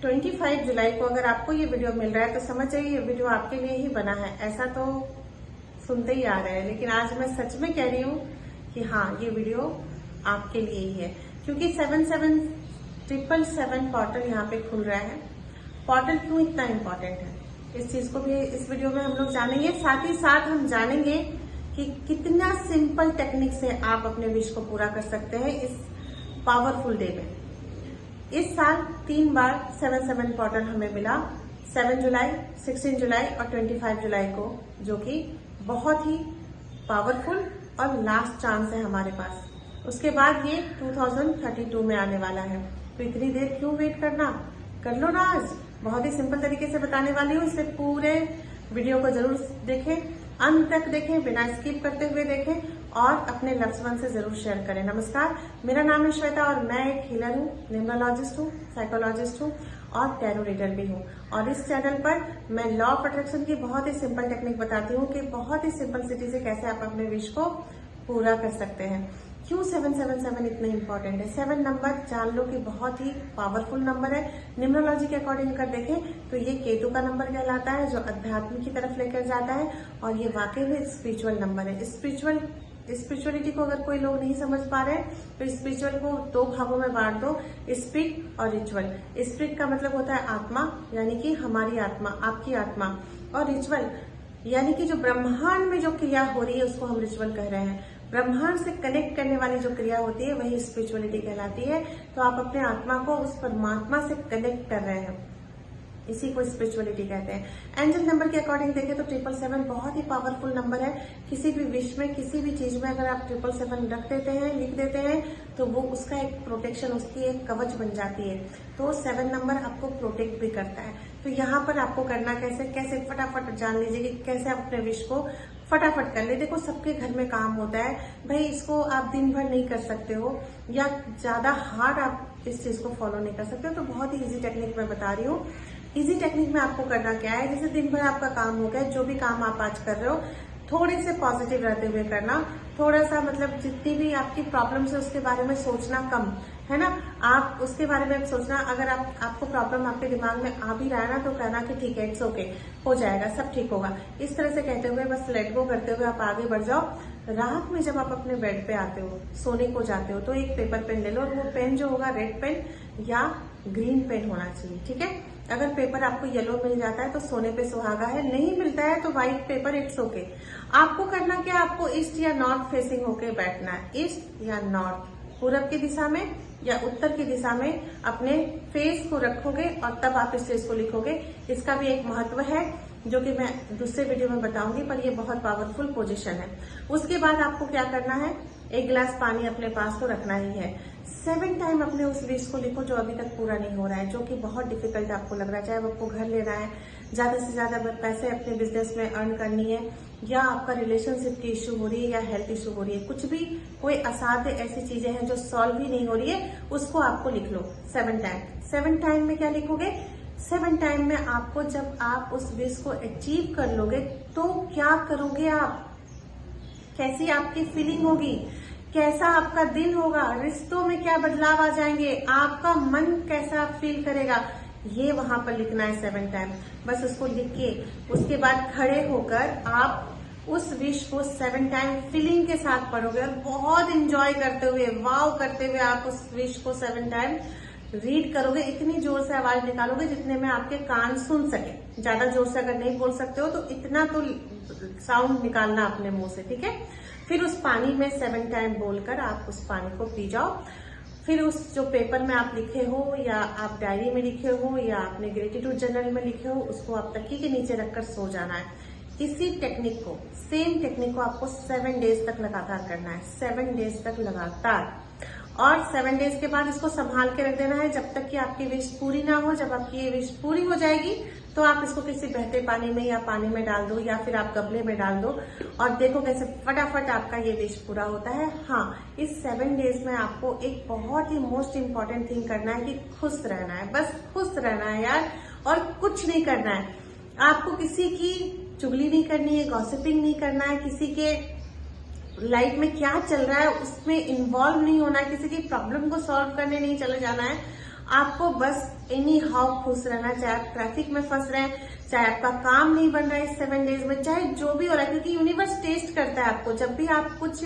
25 जुलाई को अगर आपको ये वीडियो मिल रहा है तो समझ जाइए ये वीडियो आपके लिए ही बना है। ऐसा तो सुनते ही आ रहे हैं, लेकिन आज मैं सच में कह रही हूँ कि हाँ, ये वीडियो आपके लिए ही है, क्योंकि 7777 पोर्टल यहाँ पे खुल रहा है। पोर्टल क्यों इतना इम्पोर्टेंट है, इस चीज को भी इस वीडियो में हम लोग जानेंगे। साथ ही साथ हम जानेंगे कि कितना सिंपल टेक्निक से आप अपने विश को पूरा कर सकते हैं इस पावरफुल डे में। इस साल 3 बार 77 पोर्टल हमें मिला, 7 जुलाई, 16 जुलाई और 25 जुलाई को, जो कि बहुत ही पावरफुल और लास्ट चांस है हमारे पास। उसके बाद ये 2032 में आने वाला है, तो इतनी देर क्यों वेट करना, कर लो ना आज। बहुत ही सिंपल तरीके से बताने वाली हूँ, इसलिए पूरे वीडियो को जरूर देखें, अंत तक देखें, बिना स्किप करते हुए देखें और अपने लव्ड वन से जरूर शेयर करें। नमस्कार, मेरा नाम है श्वेता और मैं एक हीलर हूँ, न्यूमरोलॉजिस्ट हूँ, साइकोलॉजिस्ट हूँ और टैरो रीडर भी हूँ। और इस चैनल पर मैं लॉ ऑफ अट्रैक्शन की बहुत ही सिंपल टेक्निक बताती हूँ कि बहुत ही सिंपल सिटी से कैसे आप अपने विश को पूरा कर सकते हैं। क्यों 777 इतना इम्पोर्टेंट है? 7 नंबर जान लो कि बहुत ही पावरफुल नंबर है। न्यूमरोलॉजी के अकॉर्डिंग अगर देखें तो ये केतु का नंबर कहलाता है, जो अध्यात्म की तरफ लेकर जाता है, और ये वाकई में स्पिरिचुअल नंबर है। स्पिरिचुअलिटी को अगर कोई लोग नहीं समझ पा रहे हैं तो स्पिरिचुअल को 2 भागों में बांट दो, स्पिरिट और रिचुअल। स्पिरिट का मतलब होता है आत्मा, यानी कि हमारी आत्मा, आपकी आत्मा, और रिचुअल यानी कि जो ब्रह्मांड में जो क्रिया हो रही है उसको हम रिचुअल कह रहे हैं। ब्रह्मांड से कनेक्ट करने वाली जो क्रिया होती है वही स्पिरिचुअलिटी कहलाती है। तो आप अपने आत्मा को उस परमात्मा से कनेक्ट कर रहे हैं, इसी को स्पिरिचुअलिटी कहते हैं। एंजल नंबर के अकॉर्डिंग देखें तो 777 बहुत ही पावरफुल नंबर है। किसी भी विश में, किसी भी चीज में अगर आप 777 रख देते हैं, लिख देते हैं, तो वो उसका एक प्रोटेक्शन, उसकी एक कवच बन जाती है। तो 7 नंबर आपको प्रोटेक्ट भी करता है। तो यहाँ पर आपको करना कैसे फटाफट जान लीजिए कि कैसे आप अपने विश को फटाफट कर ले। देखो, सबके घर में काम होता है भाई, इसको आप दिन भर नहीं कर सकते हो या ज्यादा हार्ड आप इस चीज को फॉलो नहीं कर सकते हो। तो बहुत ही इजी टेक्निक मैं बता रही हूँ। इजी टेक्निक में आपको करना क्या है, जैसे दिन भर आपका काम हो गया, जो भी काम आप आज कर रहे हो थोड़े से पॉजिटिव रहते हुए करना। थोड़ा सा मतलब जितनी भी आपकी प्रॉब्लम्स है उसके बारे में सोचना कम, है ना। आप उसके बारे में सोचना, अगर आपको प्रॉब्लम आपके दिमाग में आ भी रहा है ना, तो कहना कि ठीक है, इट्स ओके, हो जाएगा, सब ठीक होगा। इस तरह से कहते हुए बस लेट गो करते हुए आप आगे बढ़ जाओ। रात में जब आप अपने बेड पे आते हो, सोने को जाते हो, तो एक पेपर पेन ले लो, और वो पेन जो होगा रेड पेन या ग्रीन पेन होना चाहिए, ठीक है। अगर पेपर आपको येलो मिल जाता है तो सोने पे सुहागा है, नहीं मिलता है तो व्हाइट पेपर, इट्स ओके। आपको करना क्या, आपको ईस्ट या नॉर्थ फेसिंग होके बैठना है। ईस्ट या नॉर्थ, पूरब की दिशा में या उत्तर की दिशा में अपने फेस को रखोगे और तब आप इस चीज को लिखोगे। इसका भी एक महत्व है जो कि मैं दूसरे वीडियो में बताऊंगी, पर ये बहुत पावरफुल पोजीशन है। उसके बाद आपको क्या करना है, 1 गिलास पानी अपने पास तो रखना ही है। 7 टाइम अपने उस विश को लिखो जो अभी तक पूरा नहीं हो रहा है, जो कि बहुत डिफिकल्ट आपको लग रहा है। चाहे वो आपको घर लेना है, ज्यादा से ज्यादा पैसे अपने बिजनेस में अर्न करनी है, या आपका रिलेशनशिप की इश्यू हो रही है, या हेल्थ इश्यू हो रही है, कुछ भी, कोई असाध्य ऐसी चीजें हैं जो सॉल्व ही नहीं हो रही है, उसको आपको लिख लो 7 टाइम। 7 टाइम में क्या लिखोगे, 7 टाइम में आपको, जब आप उस विश को अचीव कर लोगे तो क्या करोगे आप, कैसी आपकी फीलिंग होगी, कैसा आपका दिन होगा, रिश्तों में क्या बदलाव आ जाएंगे, आपका मन कैसा फील करेगा, ये वहां पर लिखना है 7 टाइम। बस उसको लिख के उसके बाद खड़े होकर आप उस विश को 7 टाइम फीलिंग के साथ पढ़ोगे और बहुत इंजॉय करते हुए, वाव करते हुए आप उस विश को 7 टाइम रीड करोगे। इतनी जोर से आवाज निकालोगे जितने में आपके कान सुन सके। ज्यादा जोर से अगर नहीं बोल सकते हो तो इतना तो साउंड निकालना अपने मुंह से, ठीक है। फिर उस पानी में 7 टाइम बोलकर आप उस पानी को पी जाओ। फिर उस जो पेपर में आप लिखे हो, या आप डायरी में लिखे हो, या आपने ग्रेटिट्यूड जर्नल में लिखे हो, उसको आप तकिए के नीचे रखकर सो जाना है। इसी टेक्निक को, सेम टेक्निक को आपको 7 डेज तक लगातार करना है, 7 डेज तक लगातार। और 7 डेज के बाद इसको संभाल के रख देना है जब तक कि आपकी विश पूरी ना हो। जब आपकी ये विश पूरी हो जाएगी तो आप इसको किसी बहते पानी में या पानी में डाल दो, या फिर आप गमले में डाल दो, और देखो कैसे फटाफट आपका ये विश पूरा होता है। हाँ, इस 7 डेज में आपको एक बहुत ही मोस्ट इम्पोर्टेंट थिंग करना है कि खुश रहना है, बस खुश रहना है यार, और कुछ नहीं करना है। आपको किसी की चुगली नहीं करनी है, गॉसिपिंग नहीं करना है, किसी के लाइफ में क्या चल रहा है उसमें इन्वॉल्व नहीं होना है, किसी की प्रॉब्लम को सॉल्व करने नहीं चले जाना है। आपको बस एनी हाउ खुश रहना, चाहे आप ट्रैफिक में फंस रहे हैं, चाहे आपका काम नहीं बन रहा है इस 7 डेज में, चाहे जो भी हो रहा है, क्योंकि यूनिवर्स टेस्ट करता है आपको। जब भी आप कुछ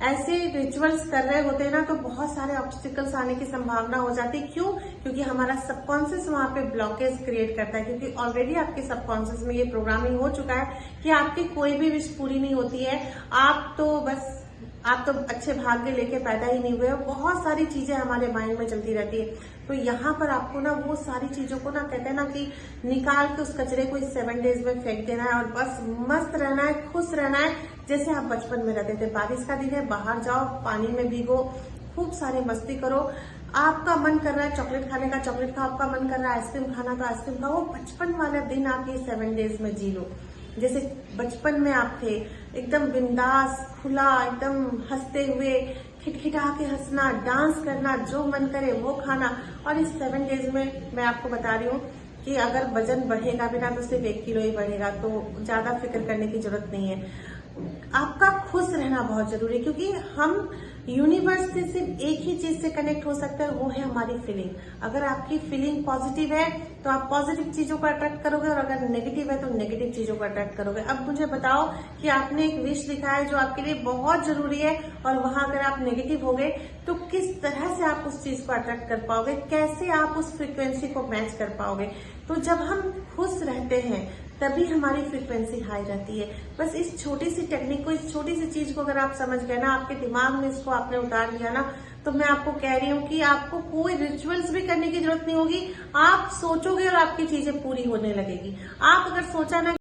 ऐसे रिचुअल्स कर रहे होते हैं ना, तो बहुत सारे ऑब्स्टिकल्स आने की संभावना हो जाती है। क्यों? क्योंकि हमारा सबकॉन्शियस वहां पे ब्लॉकेज क्रिएट करता है, क्योंकि ऑलरेडी आपके सबकॉन्शियस में ये प्रोग्रामिंग हो चुका है कि आपकी कोई भी विश पूरी नहीं होती है। आप तो अच्छे भाग्य लेके पैदा ही नहीं हुए हो। बहुत सारी चीजें हमारे माइंड में चलती रहती है। तो यहाँ पर आपको ना वो सारी चीजों को ना, कहते हैं ना कि निकाल के उस कचरे को इस 7 डेज में फेंक देना है और बस मस्त रहना है, खुश रहना है, जैसे आप बचपन में रहते थे। बारिश का दिन है, बाहर जाओ, पानी में भीगो, खूब सारे मस्ती करो। आपका मन कर रहा है चॉकलेट खाने का, चॉकलेट खाओ, आपका मन कर रहा है आइसक्रीम खाना तो आइसक्रीम खाओ। वो बचपन वाला दिन आप ये 7 डेज में जी लो, जैसे बचपन में आप थे, एकदम बिंदास, खुला, एकदम हंसते हुए, खिटखिटा के हंसना, डांस करना, जो मन करे वो खाना। और इस 7 डेज में मैं आपको बता रही हूँ कि अगर वजन बढ़ेगा भी ना तो सिर्फ 1 किलो ही बढ़ेगा, तो ज्यादा फिक्र करने की जरूरत नहीं है। आपका खुश रहना बहुत जरूरी है, क्योंकि हम यूनिवर्स से सिर्फ एक ही चीज से कनेक्ट हो सकते हैं, वो है हमारी फीलिंग। अगर आपकी फीलिंग पॉजिटिव है तो आप पॉजिटिव चीजों को अट्रैक्ट करोगे, और अगर नेगेटिव है तो नेगेटिव चीजों को अट्रैक्ट करोगे। अब मुझे बताओ कि आपने एक विश लिखा है जो आपके लिए बहुत जरूरी है, और वहां अगर आप नेगेटिव हो गए तो किस तरह से आप उस चीज को अट्रैक्ट कर पाओगे, कैसे आप उस फ्रिक्वेंसी को मैच कर पाओगे। तो जब हम खुश रहते हैं तभी हमारी फ्रीक्वेंसी हाई रहती है। बस इस छोटी सी टेक्निक को, इस छोटी सी चीज को अगर आप समझ गए ना, आपके दिमाग में इसको आपने उतार लिया ना, तो मैं आपको कह रही हूँ कि आपको कोई रिचुअल्स भी करने की जरूरत नहीं होगी। आप सोचोगे और आपकी चीजें पूरी होने लगेगी। आप अगर सोचा ना